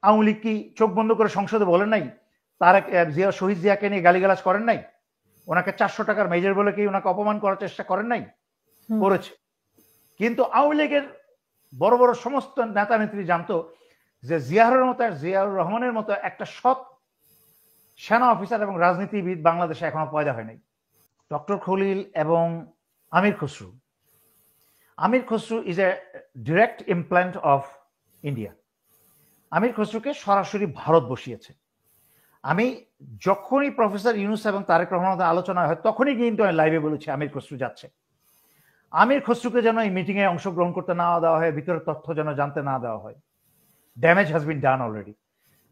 আওয়ামী লীগ কি চোখ বন্ধ করে সংসদে বলেন নাই? তারেক জিয়া, শহীদ জিয়াকে নিয়ে গালিগালাজ করেন নাই? ওনাকে 400 টাকার মেজর বলে কি ওনাকে অপমান করার চেষ্টা করেন নাই? করেছে। কিন্তু আওয়ামী লীগের বড় বড় সমস্ত নেতা নেত্রী জানতো যে জিয়াউর রহমানের মতো একটা সৎ সেনা অফিসার এবং রাজনীতিবিদ বাংলাদেশে এখনো পয়দা হয় নাই। ডক্টর খলিল এবং Amir Khasru. Amir Khasru is a direct implant of India. Amir খসরুকে সরাসরি ভারত বসিয়েছে। আমি যখনই প্রফেসর ইউনূস এবং তারেক রহমানের আলোচনা হয় তখনই কিন্তু আমি লাইভে বলেছি আমির খসরু যাচ্ছে। আমির খসরুকে যেন এই মিটিংয়ে অংশগ্রহণ করতে না দেওয়া হয়, ভিতরের তথ্য যেন জানতে না দেওয়া হয়। Damage has been done already.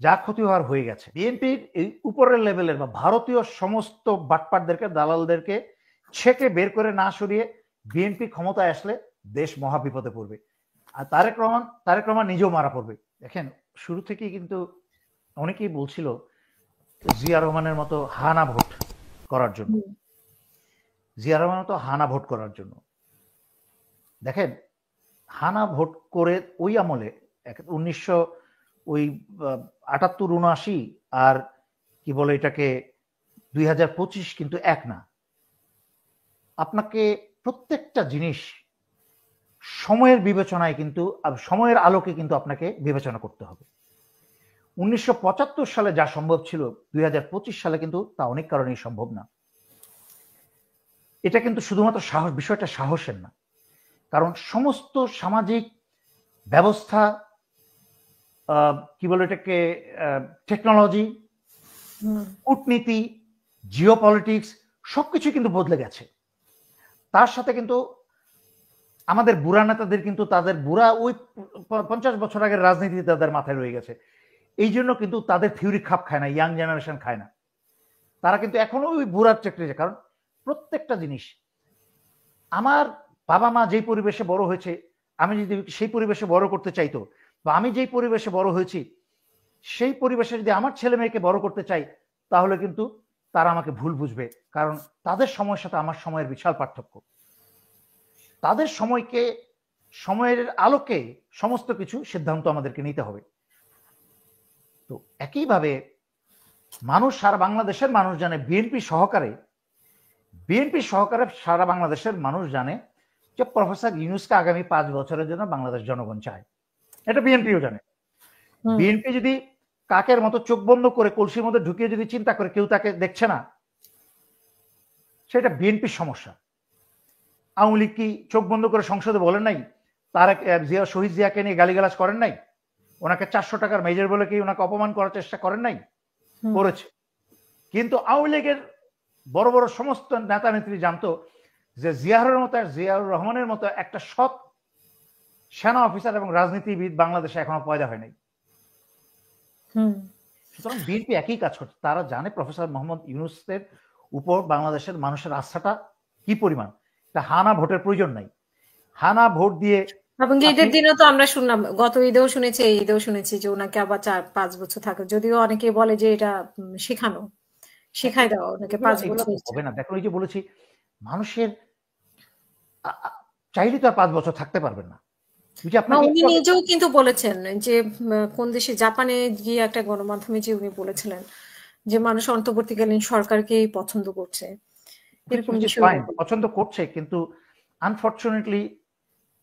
যা ক্ষতি হওয়ার হয়ে গেছে। বিএনপির এই উপরের লেভেলের বা ভারতীয় সমস্ত বাটপাটদেরকে, দালালদেরকে ছেকে বের করে না সরিয়ে বিএনপি ক্ষমতায় আসলে দেশ মহা বিপদে পড়বে। আর তারেক রহমান নিজেও মারা পড়বে। দেখেন, শুরু থেকেই কিন্তু অনেকেই বলছিল জিয়া রহমানের মতো হানা ভোট করার জন্য, জিয়া রহমানের মতো হানা ভোট করার জন্য। দেখেন, হানা ভোট করে ওই আমলে 1978-79 আর কি বলে এটাকে 2025 কিন্তু এক না। আপনাকে প্রত্যেকটা জিনিস সময়ের বিবেচনায় কিন্তু, সময়ের আলোকে কিন্তু আপনাকে বিবেচনা করতে হবে। 1975 সালে যা সম্ভব ছিল 2025 সালে কিন্তু তা অনেক কারণেই সম্ভব না। এটা কিন্তু শুধুমাত্র সাহস, বিষয়টা সাহসের না। কারণ সমস্ত সামাজিক ব্যবস্থা, কি বলে এটাকে, টেকনোলজি, কূটনীতি, জিওপলিটিক্স সবকিছু কিন্তু বদলে গেছে। তার সাথে কিন্তু আমাদের বুড়া নেতাদের কিন্তু তাদের বুড়া ওই 50 বছর আগের রাজনীতি তাদের মাথায় রয়ে গেছে। এই জন্য কিন্তু তাদের থিওরি খাপ খায় না, ইয়াং জেনারেশন খায় না। তারা কিন্তু এখনো ওই বুড়ার চাকরি। কারণ প্রত্যেকটা জিনিস, আমার বাবা মা যেই পরিবেশে বড় হয়েছে, আমি যদি সেই পরিবেশে বড় করতে চাইতো, বা আমি যেই পরিবেশে বড় হয়েছি সেই পরিবেশে যদি আমার ছেলে মেয়েকে বড় করতে চাই, তাহলে কিন্তু তারা আমাকে ভুল বুঝবে। কারণ তাদের সময়ের সাথে আমার সময়ের বিশাল পার্থক্য। তাদের সময়ের আলোকে সমস্ত কিছু সিদ্ধান্ত আমাদেরকে নিতে হবে। তো একইভাবে মানুষ, সারা বাংলাদেশের মানুষ জানে, বিএনপি সহকারে সারা বাংলাদেশের মানুষ জানে যে প্রফেসর ইউনূসকে আগামী 5 বছরের জন্য বাংলাদেশ জনগণ চায়। এটা বিএনপিও জানে। বিএনপি যদি কাকের মতো চোখ বন্ধ করে কলসির মধ্যে ঢুকিয়ে যদি চিন্তা করে কেউ তাকে দেখছে না, সেটা বিএনপির সমস্যা। আওয়ামী লীগ কি চোখ বন্ধ করে সংসদে বলেন নাই? তারেক জিয়া, শহীদ জিয়াকে নিয়ে গালিগালাজ করেন নাই? ওনাকে 400 টাকার মেজর বলে কি ওনাকে অপমান করার চেষ্টা করেন নাই? করেছে। কিন্তু আওয়ামী লীগের বড় বড় সমস্ত নেতা নেত্রী জানতো যে জিয়াউর রহমানের মতো একটা সৎ সেনা অফিসার এবং রাজনীতিবিদ বাংলাদেশে এখনো পয়দা হয় নাই। সুতরাং বিএনপি একই কাজ করছে। তারা জানে প্রফেসর মোহাম্মদ ইউনূসের উপর বাংলাদেশের মানুষের আস্থাটা কি পরিমাণ। তা হানা ভোটের প্রয়োজন নাই। হানা ভোট দিয়ে, এবং ঈদের দিনও তো আমরা শুনলাম, গত ঈদেও শুনেছি, এই ঈদেও শুনেছি যে ওনাকে আবার 4-5 বছর থাকে। যদিও অনেকে বলে যে এটা শিখাই দেওয়া, ওনাকে 5 বছর হবে না। দেখো, এই যে বলেছি, মানুষের চাইলে তো আর 5 বছর থাকতে পারবেন না। উনি নিজেও কিন্তু বলেছেন যে কোন দেশে, জাপানে গিয়ে একটা গণমাধ্যমে যে উনি বলেছিলেন যে মানুষ অন্তর্বর্তীকালীন সরকারকেই পছন্দ করছে, এরকম বিষয় পছন্দ করছে। কিন্তু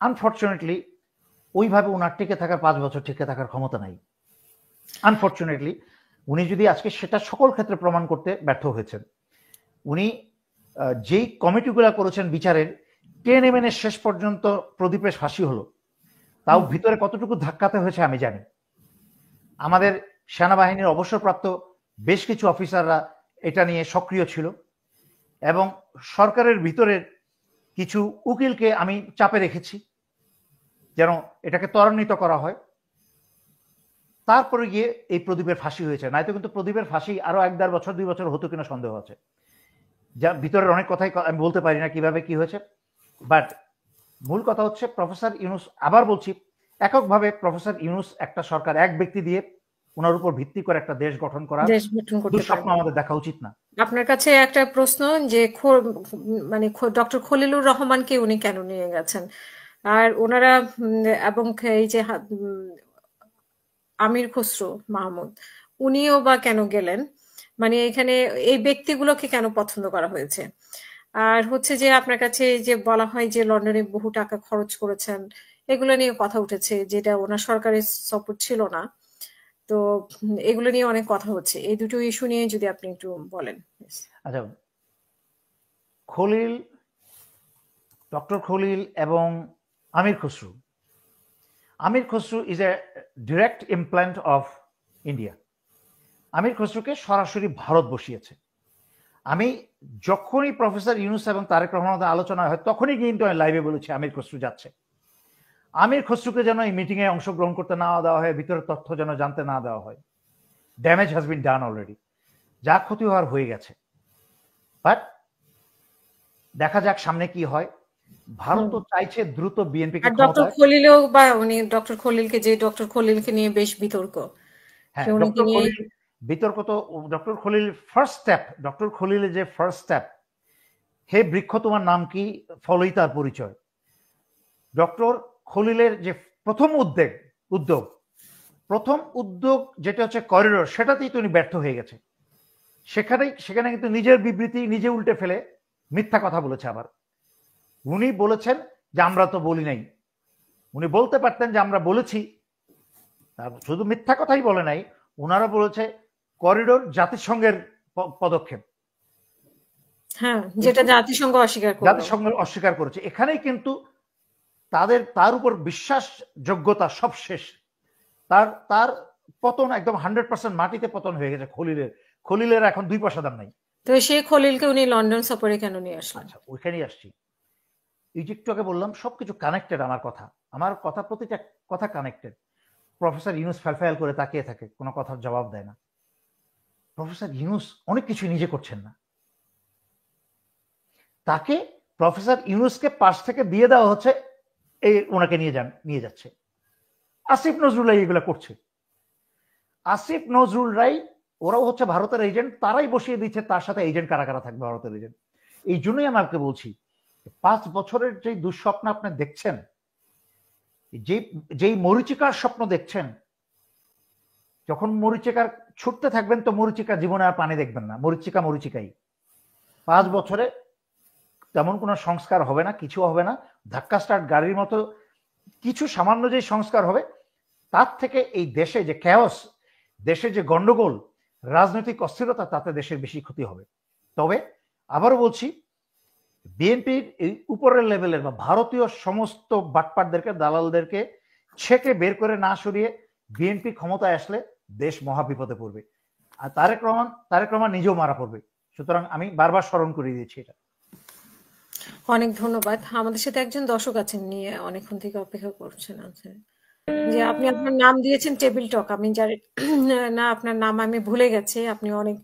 আনফরচুনেটলি ওইভাবে ওনার টিকে থাকার 5 বছর টিকে থাকার ক্ষমতা নাই। আনফরচুনেটলি উনি যদি আজকে সেটা সকল ক্ষেত্রে প্রমাণ করতে ব্যর্থ হয়েছেন। উনি যেই কমিটিগুলা করেছেন বিচারের, টেনে মেনে শেষ পর্যন্ত প্রদীপের ফাঁসি হলো, তাও ভিতরে কতটুকু ধাক্কাতে হয়েছে আমি জানি। আমাদের সেনাবাহিনীর অবসরপ্রাপ্ত বেশ কিছু অফিসাররা এটা নিয়ে সক্রিয় ছিল, এবং সরকারের ভিতরের কিছু উকিলকে আমি চাপে রেখেছি যেন এটাকে ত্বরান্বিত করা হয়। তারপরে গিয়ে এই প্রদীপের ফাঁসি হয়েছে। নয়তো কিন্তু প্রদীপের ফাঁসি আরো 1-1.5 বছর 2 বছর হতো কিনা সন্দেহ আছে। যা ভিতরের অনেক কথাই আমি বলতে পারি না কিভাবে কি হয়েছে। বাট মূল কথা হচ্ছে প্রফেসর ইউনূস, আবার বলছি, এককভাবে প্রফেসর ইউনূস একটা সরকার, এক ব্যক্তি দিয়ে ওনার উপর ভিত্তি করে একটা দেশ গঠন করার দুঃস্বপ্ন আমাদের দেখা উচিত না। আপনার কাছে একটা প্রশ্ন, যে মানে ডক্টর খলিলুর রহমানকে উনি কেন নিয়ে গেছেন? আর ওনারা এবং এই যে আমির খসরু মাহমুদ, উনিও বা কেন গেলেন? মানে এখানে এই ব্যক্তিগুলোকে কেন পছন্দ করা হয়েছে? আর হচ্ছে যে আপনার কাছে যে বলা হয় যে লন্ডনে বহু টাকা খরচ করেছেন, এগুলো নিয়ে কথা উঠেছে, যেটা ওনার সরকারের সাপোর্ট ছিল না। তো এগুলো নিয়ে অনেক কথা হচ্ছে। এই দুটো ইস্যু নিয়ে যদি আপনি একটু বলেন। আচ্ছা, খলিল, ডক্টর খলিল এবং Amir Khasru. Amir Khasru is a direct implant of India. Amir খসরুকে সরাসরি ভারত বসিয়েছে। আমি যখনই প্রফেসর ইউনুস এবং তারেক রহমানের আলোচনা হয় তখনই কিন্তু আমি লাইভে বলেছি আমির খসরু যাচ্ছে। আমির খসরুকে যেন এই মিটিংয়ে অংশগ্রহণ করতে না দেওয়া হয়, ভিতরের তথ্য যেন জানতে না দেওয়া হয়। Damage has been done already, যা ক্ষতি হওয়ার হয়ে গেছে। বাট দেখা যাক সামনে কি হয়। ভারত তো চাইছে দ্রুত বিএনপি কে আর ডক্টর ক্ষমতায়। খলিলও বা উনি ডক্টর খলিলকে নিয়ে বেশ বিতর্ক। হ্যাঁ, উনাকে ডক্টর নিয়ে খলিল বিতর্ক তো। Doctor Khalil first step, doctor খলিলের যে ফার্স্ট স্টেপ, হে বৃক্ষ তোমার নাম কি, ফলই তার পরিচয়। ডক্টর খলিলের যে প্রথম উদ্যোগ যেটা হচ্ছে করিডোর, সেটাতেই তো উনি ব্যর্থ হয়ে গেছে। সেখানে কিন্তু নিজের বিবৃতি নিজে উল্টে ফেলে মিথ্যা কথা বলেছে। আবার উনি বলেছেন যে আমরা তো বলি নাই। উনি বলতে পারতেন যে আমরা বলেছি, শুধু মিথ্যা কথাই বলে নাই। ওনারা বলেছে করিডোর জাতিসংঘের পদক্ষেপ, হ্যাঁ, যেটা জাতিসংঘ অস্বীকার করলো। জাতিসংঘ অস্বীকার করেছে। এখানেই কিন্তু তার উপর বিশ্বাসযোগ্যতা সব শেষ। তার পতন একদম 100% মাটিতে পতন হয়ে গেছে। খলিলের এখন 2 পয়সা দাম নাই। তো সেই খলিলকে উনি লন্ডন সফরে কেন নিয়ে আসলেন? আচ্ছা, ওইখানেই আসছি। এই যে একটু আগে বললাম সবকিছু কানেক্টেড। আমার কথা প্রতিটা কথা কানেক্টেড। প্রফেসর ইউনুস ফ্যালফ্যাল করে তাকিয়ে থাকে, কোনো কথার জবাব দেয় না। প্রফেসর ইউনুস অনেক কিছু নিজে করছেন না, তাকে প্রফেসর ইউনুসকে পাশ থেকে দিয়ে দেওয়া হচ্ছে, এই ওনাকে নিয়ে যাচ্ছে। আসিফ নজরুল এগুলো করছে। আসিফ নজরুল রাই, ওরাও হচ্ছে ভারতের এজেন্ট, তারাই বসিয়ে দিচ্ছে তার সাথে এজেন্ট কারা কারা থাকবে ভারতের এজেন্ট। এই জন্যই আমি আপনাকে বলছি 5 বছরের যে দুঃস্বপ্ন আপনি দেখছেন, যেই মরিচিকার স্বপ্ন দেখছেন, যখন মরিচিকার ছুটতে থাকবেন তো মরিচিকা জীবনে আর পানি দেখবেন না। মরিচিকাই 5 বছরে তেমন কোনো সংস্কার হবে না, কিছু হবে না। ধাক্কা স্টার্ট গাড়ির মতো কিছু সামান্য যে সংস্কার হবে, তার থেকে এই দেশে যে ক্যাওস, দেশে যে গন্ডগোল, রাজনৈতিক অস্থিরতা, তাতে দেশের বেশি ক্ষতি হবে। তবে আবারও বলছি, বিএনপির এই উপরের লেভেলের বা ভারতীয় সমস্ত বাটপাটদেরকে, দালালদেরকে ছেকে বের করে না সরিয়ে বিএনপি ক্ষমতায় আসলে দেশ মহাবিপদে পড়বে। আর তারেক রহমান নিজেও মারা পড়বে। সুতরাং আমি বারবার স্মরণ করে দিয়েছি এটা। অনেক ধন্যবাদ। আমাদের সাথে একজন দর্শক আছেন, নিয়ে অনেকক্ষণ থেকে অপেক্ষা করছেন। আছে যে আপনি আপনার নাম দিয়েছেন টেবিল টক, আমি জানি না আপনার নাম আমি ভুলে গেছি। আপনি অনেক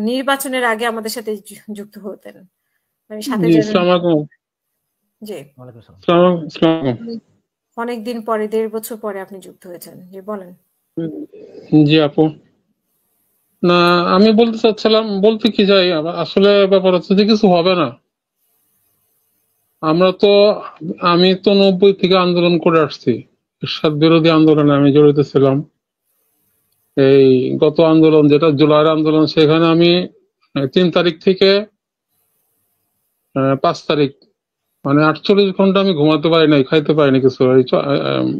নির্বাচনের আগে আমাদের সাথে যুক্ত হতেন, মানে সাথে জি, যাবেন। আসসালামু আলাইকুম। জি, ওয়ালাইকুম আসসালাম। আসসালামু আলাইকুম। অনেকদিন পরে, 1.5 বছর পরে আপনি যুক্ত হয়েছেন। জি বলেন। জি আপু, না আমি বলতে চাচ্ছিলাম, বলতে কি যাই, আসলে ব্যাপার হচ্ছে যে কিছু হবে না। আমি তো 90 থেকে আন্দোলন করে আসছি। এরশাদ বিরোধী আন্দোলনে আমি জড়িত ছিলাম। এই গত আন্দোলন যেটা জুলাইয়ের আন্দোলন, সেখানে আমি 3 তারিখ থেকে 5 তারিখ মানে 48 ঘন্টা আমি ঘুমাতে পারি নাই, খাইতে পারিনি কিছু।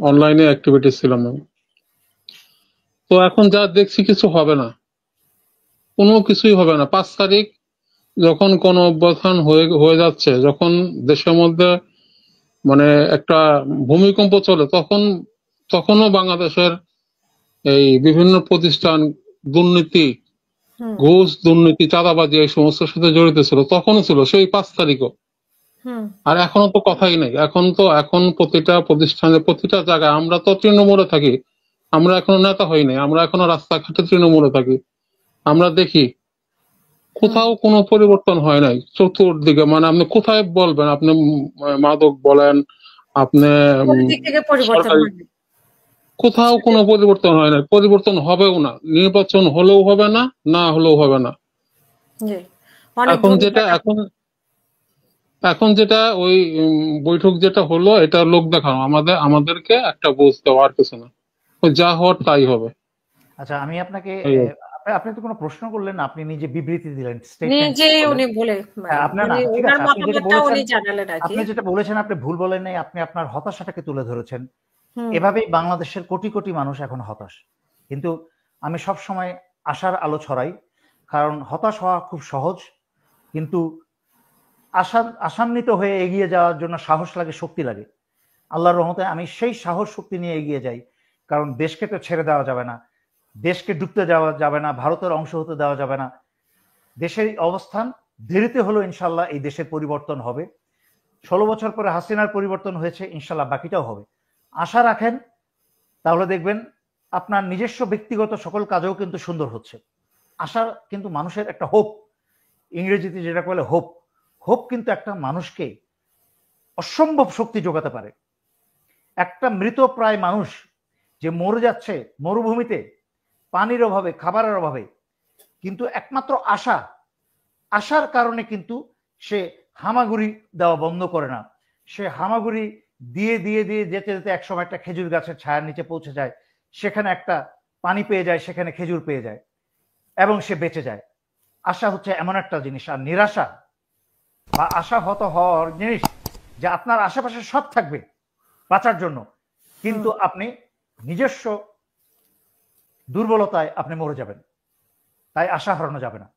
অনলাইনে অ্যাক্টিভিটি ছিলাম আমি। তো এখন যা দেখছি কিছু হবে না, কোনো কিছুই হবে না। 5 তারিখ যখন কোন অভ্যুত্থান হয়ে যাচ্ছে, যখন দেশের মধ্যে মানে একটা ভূমিকম্প চলে, তখনও বাংলাদেশের এই বিভিন্ন প্রতিষ্ঠান দুর্নীতি, ঘুষ, দুর্নীতি, চাঁদাবাজি এই সমস্যার সাথে জড়িত ছিল, তখনও ছিল, সেই 5 তারিখও। আর এখনো তো কথাই নেই। এখন প্রতিটা প্রতিষ্ঠানে, প্রতিটা জায়গায়, আমরা তো তৃণমূলে থাকি, আমরা এখনো নেতা হই নাই, আমরা এখনো রাস্তাঘাটে তৃণমূলে থাকি। আমরা দেখি কোথাও কোনো পরিবর্তন হয় নাই চতুর্দিকে। মানে আপনি কোথায় বলবেন, আপনি মাদক বলেন, আপনি সরকারি, কোথাও কোনো পরিবর্তন হয় না, পরিবর্তন হবেও না। নির্বাচন হলেও হবে না, না হলেও হবে না। এখন যেটা ওই বৈঠক যেটা হলো, এটা লোক দেখানো, আমাদেরকে একটা বুঝ দেওয়া, আর কিছু না। ও যা হওয়ার তাই হবে। আচ্ছা, আমি আপনাকে এই আপনি তো কোনো প্রশ্ন করলেন না, আপনি নিজে বিবৃতি দিলেন, স্টেটমেন্ট নিজেই বলেন। উনি বলে হ্যাঁ, আপনার না, উনি ঠিক ওনার আছে, আপনি যেটা মতামতটা বলেছেন, উনি জানালেন আর কি। আপনি যেটা বলেছেন আপনি ভুল বলেন নাই, আপনি আপনার হতাশাটাকে তুলে ধরেছেন। হুম এভাবেই বাংলাদেশের কোটি কোটি মানুষ এখন হতাশ, কিন্তু আমি সব সময় আশার আলো ছড়াই, কারণ হতাশ হওয়া খুব সহজ, কিন্তু আশান্বিত হয়ে এগিয়ে যাওয়ার জন্য সাহস লাগে, শক্তি লাগে। আল্লাহর রহমতে আমি সেই সাহস শক্তি নিয়ে এগিয়ে যাই, কারণ দেশকে তো ছেড়ে দেওয়া যাবে না, দেশকে ডুবতে দেওয়া যাবে না, ভারতের অংশ হতে দেওয়া যাবে না। দেশের এই অবস্থান দেরিতে হলেও ইনশাল্লাহ এই দেশের পরিবর্তন হবে। 16 বছর পরে হাসিনার পরিবর্তন হয়েছে, ইনশাল্লাহ বাকিটাও হবে। আশা রাখেন, তাহলে দেখবেন আপনার নিজস্ব ব্যক্তিগত সকল কাজেও কিন্তু সুন্দর হচ্ছে। আশা কিন্তু মানুষের একটা হোপ, ইংরেজিতে যেটা বলে হোপ, হোপ কিন্তু একটা মানুষকে অসম্ভব শক্তি যোগাতে পারে। একটা মৃত প্রায় মানুষ যে মরে যাচ্ছে মরুভূমিতে পানির অভাবে, খাবারের অভাবে, কিন্তু একমাত্র আশার কারণে কিন্তু সে হামাগুড়ি দেওয়া বন্ধ করে না। সে হামাগুড়ি দিয়ে দিয়ে দিয়ে যেতে যেতে একসময় একটা খেজুর গাছের ছায়ার নিচে পৌঁছে যায়, সেখানে একটা পানি পেয়ে যায়, সেখানে খেজুর পেয়ে যায় এবং সে বেঁচে যায়। আশা হচ্ছে এমন একটা জিনিস। আর নিরাশা বা আশাহত হওয়ার জিনিস যে আপনার আশেপাশে সব থাকবে বাঁচার জন্য, কিন্তু আপনি নিজস্ব দুর্বলতায় আপনি মরে যাবেন। তাই আশা হারানো যাবে না।